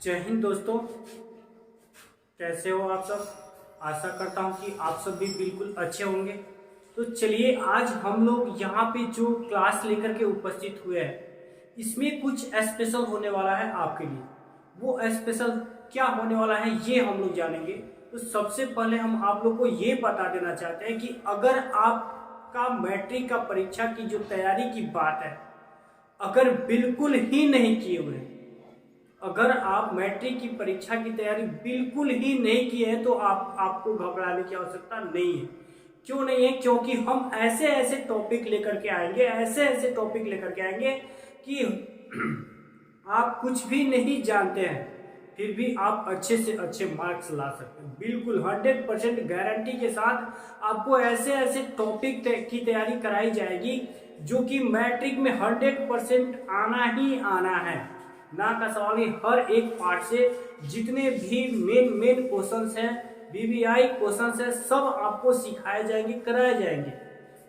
जय हिंद दोस्तों, कैसे हो आप सब। आशा करता हूँ कि आप सब भी बिल्कुल अच्छे होंगे। तो चलिए, आज हम लोग यहाँ पे जो क्लास लेकर के उपस्थित हुए हैं, इसमें कुछ स्पेशल होने वाला है आपके लिए। वो स्पेशल क्या होने वाला है ये हम लोग जानेंगे। तो सबसे पहले हम आप लोग को ये बता देना चाहते हैं कि अगर आपका मैट्रिक का परीक्षा की जो तैयारी की बात है, अगर बिल्कुल ही नहीं किए हुए हैं, अगर आप मैट्रिक की परीक्षा की तैयारी बिल्कुल ही नहीं की है, तो आपको घबराने की आवश्यकता नहीं है। क्यों नहीं है? क्योंकि हम ऐसे ऐसे टॉपिक लेकर के आएंगे, ऐसे ऐसे टॉपिक लेकर के आएंगे कि आप कुछ भी नहीं जानते हैं, फिर भी आप अच्छे से अच्छे मार्क्स ला सकते हैं। बिल्कुल 100% गारंटी के साथ आपको ऐसे ऐसे टॉपिक की तैयारी कराई जाएगी जो कि मैट्रिक में 100% आना ही आना है। ना का सवाल ही, हर एक पार्ट से जितने भी मेन क्वेश्चंस हैं, बीबीआई क्वेश्चंस है, सब आपको सिखाए जाएंगे, कराए जाएंगे।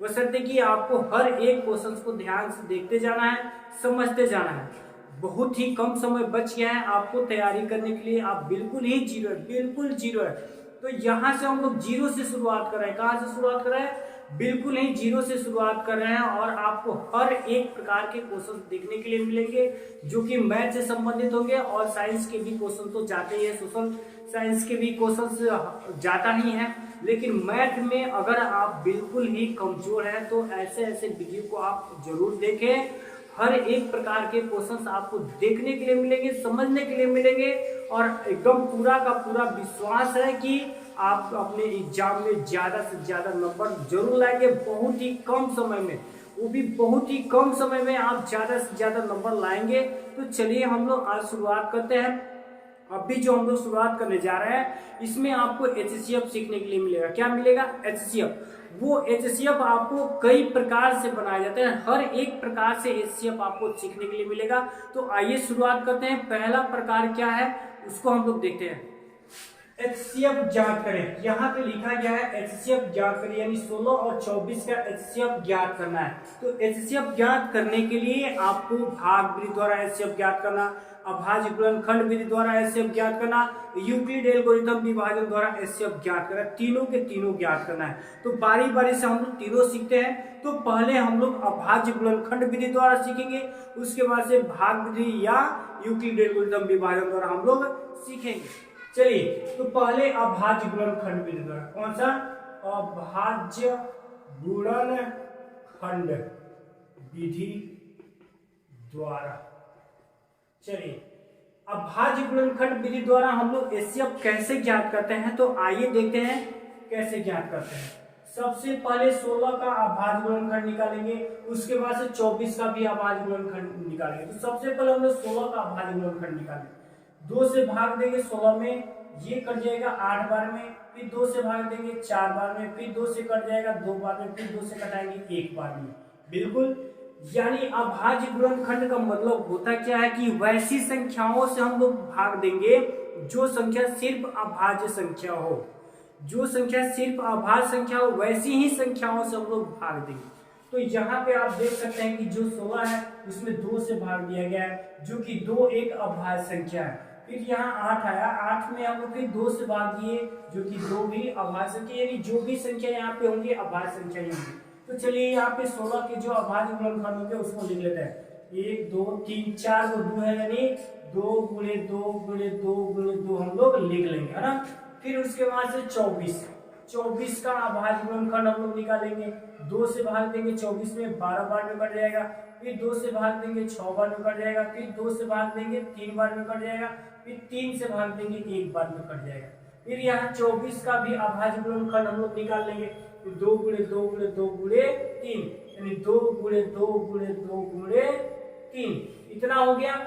बशर्ते कि आपको हर एक क्वेश्चंस को ध्यान से देखते जाना है, समझते जाना है। बहुत ही कम समय बच गया है आपको तैयारी करने के लिए। आप बिल्कुल ही जीरो है, बिल्कुल जीरो है। तो यहाँ से हम लोग जीरो से शुरुआत कर रहे हैं। कहाँ से शुरुआत कर रहे हैं? बिल्कुल ही जीरो से शुरुआत कर रहे हैं। और आपको हर एक प्रकार के क्वेश्चन देखने के लिए मिलेंगे जो कि मैथ से संबंधित होंगे, और साइंस के भी क्वेश्चन तो जाते ही है, सोशल साइंस के भी क्वेश्चन जाता ही है। लेकिन मैथ में अगर आप बिल्कुल ही कमजोर हैं तो ऐसे ऐसे वीडियो को आप जरूर देखें। हर एक प्रकार के क्वेश्चंस आपको देखने के लिए मिलेंगे, समझने के लिए मिलेंगे, और एकदम पूरा का पूरा विश्वास है कि आप अपने एग्जाम में ज्यादा से ज्यादा नंबर जरूर लाएंगे। बहुत ही कम समय में, वो भी बहुत ही कम समय में आप ज्यादा से ज्यादा नंबर लाएंगे। तो चलिए हम लोग आज शुरुआत करते हैं। अभी जो हम लोग शुरुआत करने जा रहे हैं, इसमें आपको HCF सीखने के लिए मिलेगा। क्या मिलेगा? HCF। वो HCF आपको कई प्रकार से बनाए जाते हैं, हर एक प्रकार से HCF आपको सीखने के लिए मिलेगा। तो आइए शुरुआत करते हैं। पहला प्रकार क्या है उसको हम लोग देखते हैं। HCF ज्ञात करें। यहाँ पे लिखा गया है HCF ज्ञात करें, यानी 16 और 24 का HCF ज्ञात करना है। तो HCF ज्ञात करने के लिए आपको भाग विधि द्वारा HCF ज्ञात करना, अभाज्य गुणनखंड विधि द्वारा HCF ज्ञात करना, यूक्लिड एल्गोरिथम विभाजन द्वारा HCF ज्ञात करना, तीनों के तीनों ज्ञात करना है। तो बारी बारी से हम लोग तीनों सीखते हैं। तो पहले हम लोग अभाज्य गुणनखंड विधि द्वारा सीखेंगे, उसके बाद से भाग विधि या यूक्लिड एल्गोरिथम विभाजन द्वारा हम लोग सीखेंगे। चलिए, तो पहले अभाज्य गुणनखंड विधि द्वारा, कौन सा? अभाज्य गुणनखंड विधि द्वारा। चलिए, अभाज्य गुणनखंड विधि द्वारा हम लोग HCF कैसे ज्ञात करते हैं, तो आइए देखते हैं कैसे ज्ञात करते हैं। सबसे पहले 16 का अभाज्य गुणनखंड निकालेंगे, उसके बाद से 24 का भी अभाज्य गुणनखंड निकालेंगे। तो सबसे पहले हम लोग 16 का अभाज्य गुणनखंड निकालेंगे। 2 से भाग देंगे 16 में, ये कट जाएगा 8 बार में, फिर 2 से भाग देंगे 4 बार में, फिर 2 से कट जाएगा 2 बार में, फिर 2 से कटाएंगे 1 बार में। बिल्कुल, यानी अभाज्य गुणनखंड का मतलब होता क्या है कि वैसी संख्याओं से हम लोग भाग देंगे जो संख्या सिर्फ अभाज्य संख्या हो। जो संख्या सिर्फ अभाज्य संख्या हो वैसी ही संख्याओं से हम लोग भाग देंगे। तो यहाँ पे आप देख सकते हैं कि जो 16 है उसमें 2 से भाग दिया गया है, जो कि 2 एक अभाज्य संख्या है। फिर यहाँ 8 आया, 8 में हम लोग फिर 2 से भाग दिए, जो कि 2 भी अभाज्य संख्या, यानी जो भी संख्या यहाँ पे होंगी अभाज्य संख्या ही होंगी। तो चलिए, यहाँ पे 16 के जो अभाज्य गुणनखंड होंगे उसको लिख लेते हैं। 1 2 3 4 को 2 है, यानी 2 गुणे 2 गुणे 2 गुणे 2 हम लोग लिख लेंगे, है ना। फिर उसके बाद से 24 का अभाज्य गुणनखंड हम लोग निकालेंगे। 2 से भाग देंगे 24 में, 12 बार में कट जाएगा। फिर 2 से भाग देंगे 6 बार में कट जाएगा। फिर 2 से भाग देंगे 3 बार में कट जाएगा। फिर 3 से भाग देंगे 1 बार में कट जाएगा। फिर यहाँ 24 का भी अभाज्य गुणनखंड हम लोग निकाल लेंगे। फिर 2 गुणे 2 गुणे 2 गुणे 3, यानी 2 गुणे 2 गुणे 2 गुणे 3, इतना हो गया।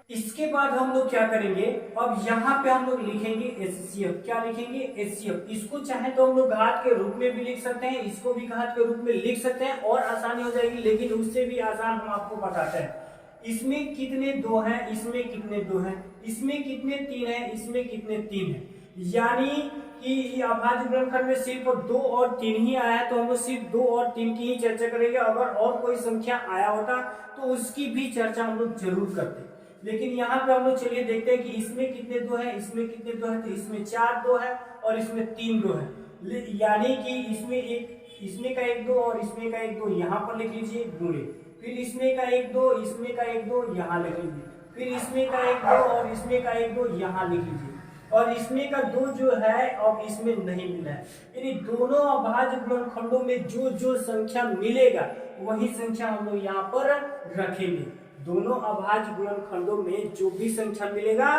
इसके बाद हम लोग क्या करेंगे, अब यहाँ पे हम लोग लिखेंगे HCF। क्या लिखेंगे? HCF। इसको चाहे तो हम लोग घात के रूप में भी लिख सकते हैं, इसको भी घात के रूप में लिख सकते हैं और आसानी हो जाएगी। लेकिन उससे भी आसान हम आपको बताते हैं। इसमें कितने 2 हैं, इसमें कितने 2 हैं, इसमें कितने 3 हैं, इसमें कितने 3 हैं। यानी कि अभाज्य गुणनखंड में सिर्फ 2 और 3 ही आया है, तो हम लोग सिर्फ 2 और 3 की ही चर्चा करेंगे। अगर और कोई संख्या आया होता तो उसकी भी चर्चा हम लोग जरूर करते। लेकिन यहाँ पे हम लोग चलिए देखते हैं कि इसमें कितने 2 है, इसमें कितने 2 है, तो इसमें 4 2 है और इसमें 3 2 है, यानी कि इसमें का एक 2 और इसमें का एक 2 यहाँ पर लिख लीजिए गुणे, फिर इसमें का एक 2, इसमें का एक 2 यहाँ लिख लीजिए, फिर इसमें का एक 2 और इसमें का एक 2 यहाँ लिख लीजिए, और इसमें का 2 जो है अब इसमें नहीं मिला है, यानी दोनों अभाज्य गुणनखंडों में जो जो संख्या मिलेगा वही संख्या हम लोग यहाँ पर रखेंगे। दोनों अभाज्य गुणनखंडों में जो भी संख्या मिलेगा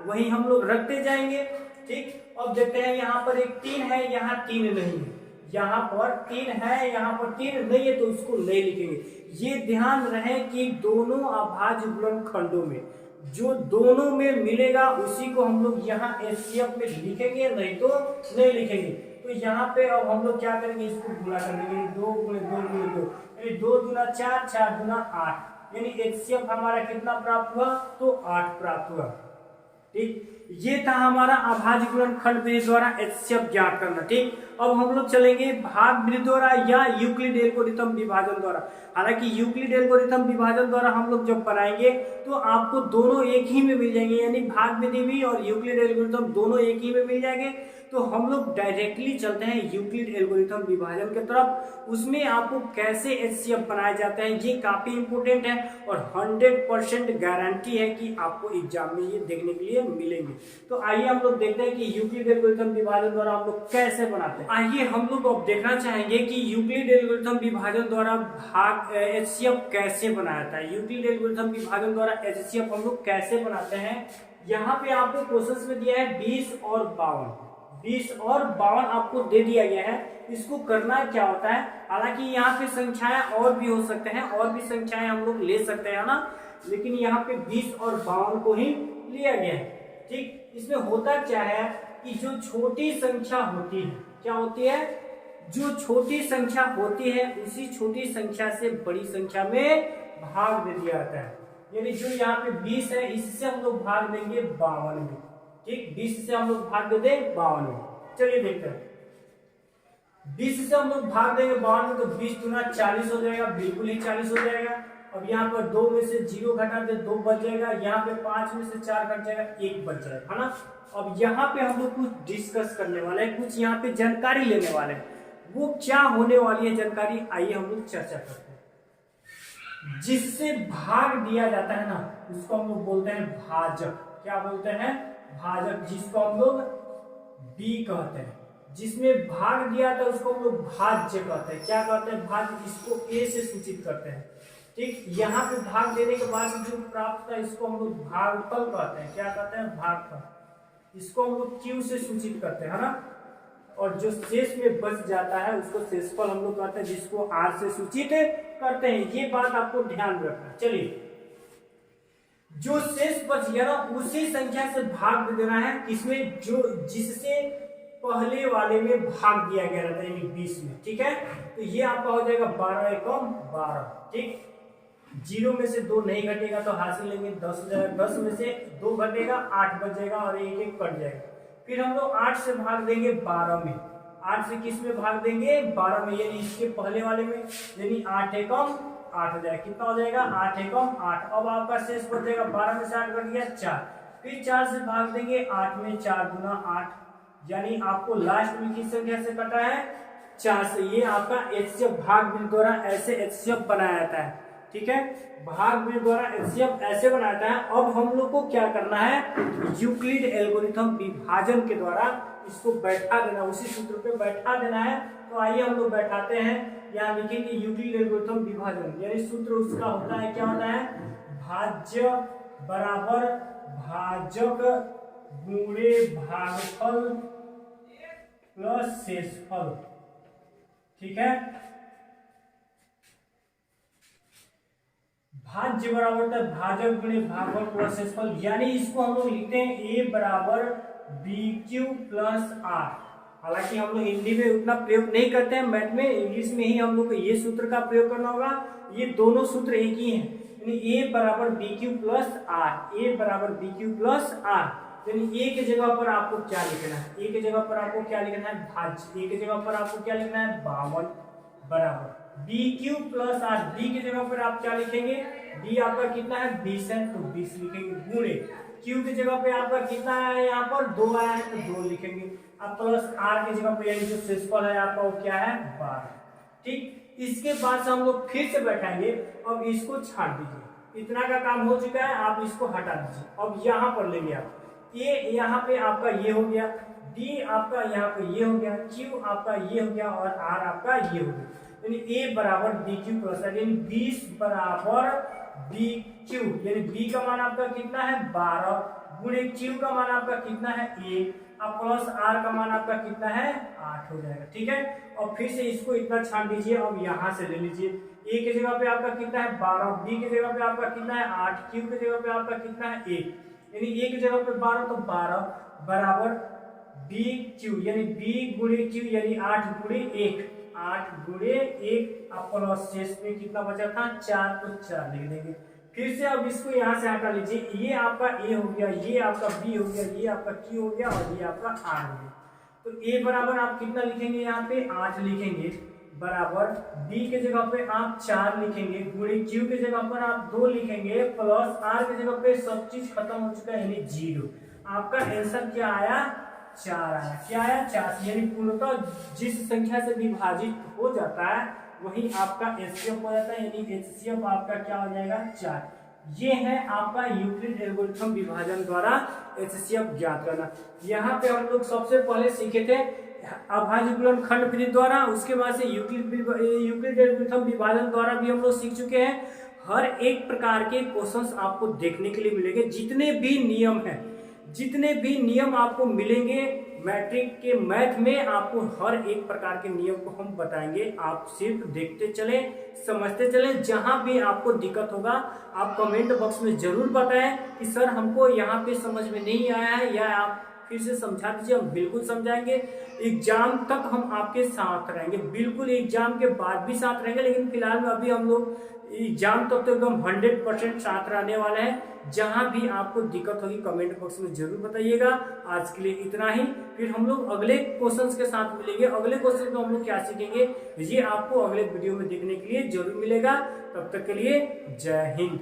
वही हम लोग रखते जाएंगे। ठीक, अब देखते हैं यहाँ पर एक 3 है, यहाँ 3 नहीं है, यहाँ पर 3 है, यहाँ पर 3 नहीं है, तो उसको नहीं लिखेंगे। ये ध्यान रहे कि दोनों अभाज्य गुणनखंडों में जो दोनों में मिलेगा उसी को हम लोग यहाँ एचसीएफ में लिखेंगे, नहीं तो नहीं लिखेंगे। तो यहाँ पे अब हम लोग क्या करेंगे, इसको गुणा कर देंगे, 2 गुणे 2 गुणे 2, यानी 2 दूना 4, 4 दूना 8, यानी एचसीएफ हमारा कितना प्राप्त हुआ, तो 8 प्राप्त हुआ। ठीक, ये था हमारा अभाज्य गुणनखंड विधि द्वारा एचसीएफ ज्ञात करना। ठीक, अब हम लोग चलेंगे भाग विधि द्वारा या यूक्लिड एल्गोरिथम विभाजन द्वारा। हालांकि यूक्लिड एल्गोरिथम विभाजन द्वारा हम लोग जब बनाएंगे तो आपको दोनों एक ही में मिल जाएंगे, यानी भाग विधि भी और यूक्लिड एल्गोरिथम दोनों एक ही में मिल जाएंगे। तो हम लोग डायरेक्टली चलते हैं यूक्लिड एल्गोरिथम विभाजन की तरफ। उसमें आपको कैसे एचसीएफ बनाए जाते हैं ये काफी इंपॉर्टेंट है और 100% गारंटी है कि आपको एग्जाम में ये देखने के लिए मिलेंगे। तो आइए हम लोग देखते हैं कि यूक्लिड एल्गोरिथम विभाजन द्वारा हम लोग कैसे बनाते हैं। आइए हम लोग अब देखना चाहेंगे कि यूक्लिड एल्गोरिथम विभाजन द्वारा भाग एचसीएफ कैसे बनाया जाता है। यूक्लिड एल्गोरिथम विभाजन द्वारा एचसीएफ हम लोग कैसे बनाते हैं, यहाँ पे आपको क्वेश्चन में दिया है 20 और 52, 20 और 52 आपको दे दिया गया है। इसको करना क्या होता है, हालांकि यहाँ पे संख्याएं और भी हो सकते हैं, और भी संख्याएं हम लोग ले सकते हैं ना, लेकिन यहाँ पे 20 और 52 को ही लिया गया है। ठीक, इसमें होता क्या है कि जो छोटी संख्या होती है, क्या होती है, जो छोटी संख्या होती है उसी छोटी संख्या से बड़ी संख्या में भाग दे दिया जाता है। यानी जो यहाँ पे 20 है इससे हम लोग भाग देंगे 52 में। ठीक, 20 से हम लोग भाग दे दें 52 में। चलिए देखते हैं, 20 से हम लोग भाग देंगे 52 में, तो 20 दूना 40 हो जाएगा, बिल्कुल ही 40 हो जाएगा। अब यहाँ पर 2 में से 0 घटा दे 2 बच जाएगा, यहाँ पे 5 में से 4 घट जाएगा 1 बच जाएगा, है ना। अब यहाँ पे हम लोग कुछ डिस्कस करने वाले हैं, कुछ यहाँ पे जानकारी लेने वाले हैं। वो क्या होने वाली है जानकारी, आइए हम लोग चर्चा करते हैं। जिससे भाग दिया जाता है ना उसको हम लोग बोलते हैं भाजक। क्या बोलते हैं, भाजक, जिसको हम लोग बी कहते हैं। जिसमें भाग दिया था उसको हम लोग भाज्य कहते हैं। क्या कहते हैं, भाज्य, इसको ए से सूचित करते हैं। ठीक, यहाँ पे भाग देने के बाद जो प्राप्त था इसको हम लोग भागफल कहते हैं। क्या कहते हैं, भागफल, इसको हम लोग क्यू से सूचित करते हैं, है ना। और जो शेष में बच जाता है उसको शेषफल हम लोग कहते हैं, जिसको आर से सूचित करते हैं। ये बात आपको ध्यान रखना। चलिए, जो शेष बच गया ना उसी संख्या से भाग दे देना है, इसमें जो जिससे पहले वाले में भाग दिया गया रहता है, यानी 20 में। ठीक है, तो ये आपका हो जाएगा 12 एकम 12। ठीक, 0 में से 2 नहीं घटेगा तो हासिल लेंगे 10 हो जाएगा, 10 में से 2 घटेगा 8 बच जाएगा और 1 1 कट जाएगा। फिर हम लोग 8 से भाग देंगे 12 में। 8 से किस में भाग देंगे, 12 में, यानी इसके पहले वाले में, यानी 8 एकम 8 हो जाएगा। कितना हो जाएगा, 8 एकम 8। अब आपका शेष बच जाएगा 12 में से 8 घट गया 4। फिर 4 से भाग देंगे 8 में, 4 दूना 8, यानी आपको लास्ट में किस संख्या से कटा है, 4 से। ये आपका एचसीएफ भाग विधि द्वारा ऐसे एचसीएफ बनाया जाता है। ठीक है, भाग विधि द्वारा एचसीएफ ऐसे बनाया जाता है। अब हम लोग को क्या करना है, यूक्लिड एल्गोरिथम विभाजन के द्वारा इसको बैठा देना, उसी सूत्र पे बैठा देना है। तो आइए हम लोग बैठाते हैं। यहाँ लिखेंगे यूक्लिड एल्गोरिथम विभाजन, यानी सूत्र उसका होता है, क्या होता है, भाज्य बराबर भाजक गुणे भागफल प्लस शेषफल। ठीक है, भाज्य बराबर होता है भाजक गुणे भागफल प्लस शेषफल, यानी इसको हम लोग लिखते हैं ए बराबर बी क्यू प्लस आर। हालांकि हम लोग हिंदी में उतना प्रयोग नहीं करते हैं, मैथ में, इंग्लिश में ही हम लोग को ये सूत्र का प्रयोग करना होगा। ये दोनों सूत्र एक ही हैं, यानी ए बराबर बी क्यू प्लस आर, ए बराबर बी क्यू प्लस आर। यानी ए के जगह पर आपको क्या लिखना है, ए के जगह पर आपको क्या लिखना है, भाज्य। ए के जगह पर आपको क्या लिखना है, 52 बराबर B Q plus R. B की जगह पर आप क्या लिखेंगे, डी आपका कितना है 20 है तो 20 लिखेंगे, गुणे क्यू की जगह पे आपका कितना है यहाँ पर 2 आया है तो 2 लिखेंगे। अब प्लस आर की जगह पे यानी जो शेषफल है आपका वो क्या है 12। ठीक, इसके बाद से हम लोग फिर से बैठाएंगे। अब इसको छाट दीजिए, इतना का काम हो चुका है, आप इसको हटा दीजिए। अब यहाँ पर लेंगे आप ए, यहाँ पे आपका ये हो गया, डी आपका यहाँ पे ये हो गया, क्यू आपका ये हो गया और आर आपका ये हो गया। यानी ए बराबर डी क्यू प्लस आर, यानी 20 बराबर डी क्यू, यानी बी का मान आपका कितना है 12 गुणे क्यू का मान आपका कितना है 1, अब प्लस आर का मान आपका कितना है 8 हो जाएगा। ठीक है, और फिर से इसको इतना छाट दीजिए। अब यहाँ से ले लीजिए, ए की जगह पे आपका कितना है 12, बी की जगह पे आपका कितना है 8, क्यू की जगह पे आपका कितना है 1, यानी ए की जगह पे 12 तो 12 बराबर बी क्यू, यानी बी गुणे क्यू यानी 8 गुणे 1, 8 गुणे 1, अब प्लस शेष में कितना बचा था 4 तो 4 लिख देंगे। फिर से अब इसको यहाँ से हटा लीजिए, ये आपका ए हो गया, ये आपका बी हो गया, ये आपका क्यू हो गया और ये आपका आर हो गया। तो ए बराबर आप कितना लिखेंगे यहाँ पे 8 लिखेंगे, बराबर बी के जगह पे आप 4 लिखेंगे, गुणे क्यू के जगह पर आप 2 लिखेंगे, प्लस आर के जगह पे सब चीज खत्म हो चुका है यानी 0। आपका आंसर क्या आया 4 आया। क्या आया 4, यानी पूर्णतः जिस संख्या से विभाजित हो जाता है वही आपका एचसीएफ हो जाता है, यानी एचसीएफ आपका क्या हो जाएगा 4। ये है आपका यूक्लिड एल्गोरिथम विभाजन द्वारा एचसीएफ ज्ञात करना। यहाँ पे हम लोग सबसे पहले सीखे थे अभाज्य गुणन खंडविधि द्वारा, उसके बाद से यूक्लिड एल्गोरिथम विभाजन द्वारा भी हम लोग सीख चुके हैं। हर एक प्रकार के क्वेश्चंस आपको देखने के लिए मिलेंगे, जितने भी नियम हैं, जितने भी नियम आपको मिलेंगे मैट्रिक के मैथ में, आपको हर एक प्रकार के नियम को हम बताएंगे। आप सिर्फ देखते चले, समझते चले। जहां भी आपको दिक्कत होगा आप कमेंट बॉक्स में जरूर बताएं कि सर हमको यहाँ पे समझ में नहीं आया है, या आप फिर से समझा दीजिए, हम बिल्कुल समझाएंगे। एग्जाम तक हम आपके साथ रहेंगे, बिल्कुल एग्जाम के बाद भी साथ रहेंगे, लेकिन फिलहाल में अभी हम लोग एग्जाम तक तो एकदम 100% साथ रहने वाले हैं। जहां भी आपको दिक्कत होगी कमेंट बॉक्स में जरूर बताइएगा। आज के लिए इतना ही, फिर हम लोग अगले क्वेश्चंस के साथ मिलेंगे। अगले क्वेश्चन को हम लोग क्या सीखेंगे ये आपको अगले वीडियो में देखने के लिए जरूर मिलेगा। तब तक के लिए जय हिंद।